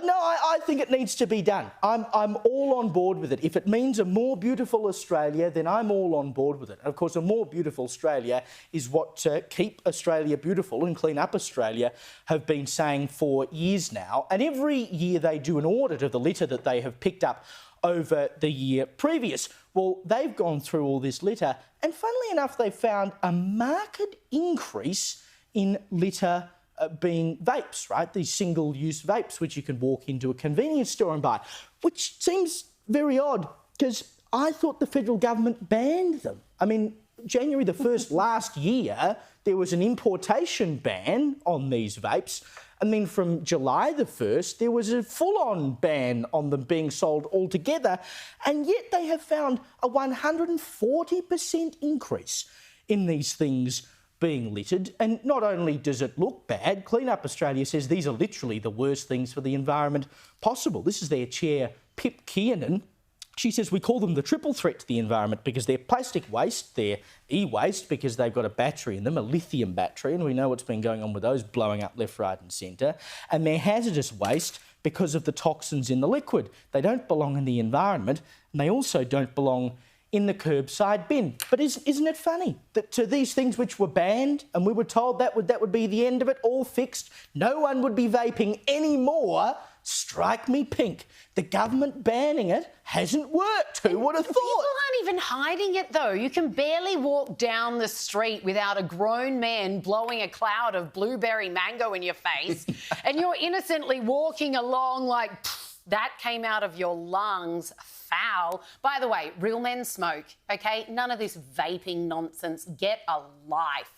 No, I think it needs to be done. I'm all on board with it. If it means a more beautiful Australia, then I'm all on board with it. And of course, a more beautiful Australia is what Keep Australia Beautiful and Clean Up Australia have been saying for years now. And every year they do an audit of the litter that they have picked up over the year previous. Well, they've gone through all this litter, and funnily enough, they found a marked increase in litter being vapes, right? These single-use vapes, which you can walk into a convenience store and buy, which seems very odd because I thought the federal government banned them. I mean, January the 1st last year, there was an importation ban on these vapes. And then from July the 1st, there was a full-on ban on them being sold altogether. And yet they have found a 140% increase in these things being littered. And not only does it look bad, Clean Up Australia says these are literally the worst things for the environment possible. This is their chair, Pip Kiernan. She says we call them the triple threat to the environment because they're plastic waste, they're e-waste because they've got a battery in them, a lithium battery, and we know what's been going on with those blowing up left, right and centre, and they're hazardous waste because of the toxins in the liquid. They don't belong in the environment, and they also don't belong in the curbside bin. But isn't it funny that to these things which were banned and we were told that would be the end of it, all fixed, no one would be vaping anymore? Strike me pink. The government banning it hasn't worked. Who would have thought? People aren't even hiding it, though. You can barely walk down the street without a grown man blowing a cloud of blueberry mango in your face and you're innocently walking along like, that came out of your lungs. Foul. By the way, real men smoke, OK? None of this vaping nonsense. Get a life.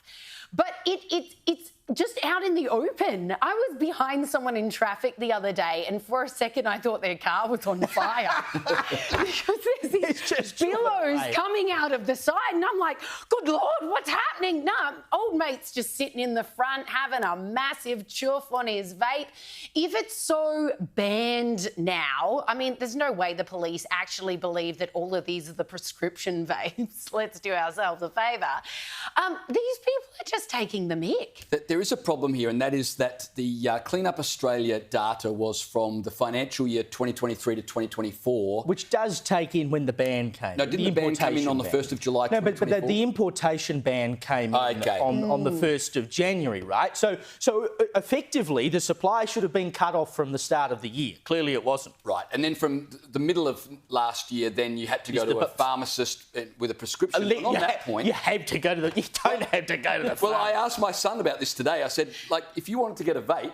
But it's just out in the open. I was behind someone in traffic the other day and for a second I thought their car was on fire because there's these billows coming out of the side and I'm like, good Lord, what's happening? Nah, old mate's just sitting in the front having a massive chuff on his vape. If it's so banned now, I mean, there's no way the police actually believe that all of these are the prescription vapes. Let's do ourselves a favour. These people are just taking the mick. There is a problem here, and that is that the Clean Up Australia data was from the financial year 2023 to 2024. Which does take in when the ban came. No, didn't the ban come in on the 1st of July 2024? No, but the importation ban came in on the 1st of January, right? So effectively, the supply should have been cut off from the start of the year. Clearly it wasn't. Right, and then from the middle of last year, then you had to go to a pharmacist with a prescription. And on that point... You have to go to the... You don't have to go to the Well, I asked my son about this today. I said, like, if you wanted to get a vape,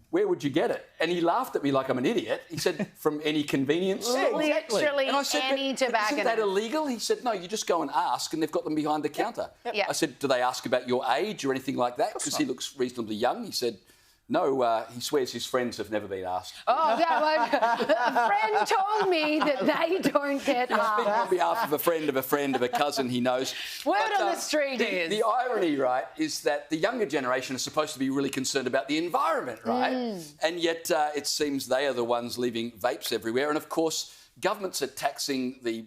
where would you get it? And he laughed at me like I'm an idiot. He said, from any convenience store. Literally and I said, any tobacco. Isn't that illegal? He said, no, you just go and ask and they've got them behind the counter. Yep. I said, do they ask about your age or anything like that? Because he looks reasonably young. He said, no, he swears his friends have never been asked. Oh, a friend told me that they don't get asked. Speaking on behalf of a cousin he knows. Word on the street is. The irony, right, is that the younger generation is supposed to be really concerned about the environment, right? And yet it seems they are the ones leaving vapes everywhere. And, of course, governments are taxing the,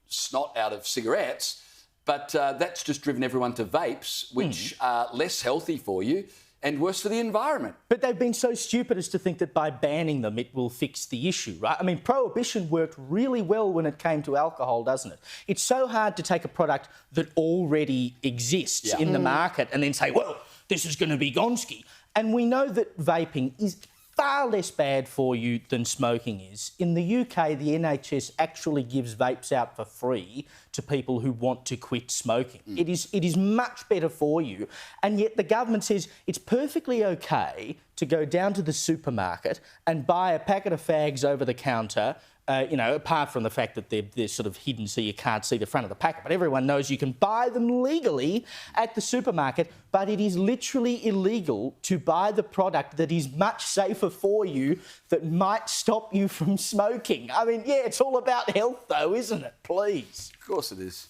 snot out of cigarettes, but that's just driven everyone to vapes, which are less healthy for you and worse for the environment. But they've been so stupid as to think that by banning them it will fix the issue, right? I mean, prohibition worked really well when it came to alcohol, doesn't it? It's so hard to take a product that already exists in the market and then say, well, this is going to be Gonski. And we know that vaping is far less bad for you than smoking is. In the UK, the NHS actually gives vapes out for free to people who want to quit smoking. It is much better for you. And yet the government says it's perfectly okay to go down to the supermarket and buy a packet of fags over the counter, apart from the fact that they're sort of hidden so you can't see the front of the packet. But everyone knows you can buy them legally at the supermarket, but it is literally illegal to buy the product that is much safer for you that might stop you from smoking. I mean, yeah, it's all about health though, isn't it? Please. Of course it is.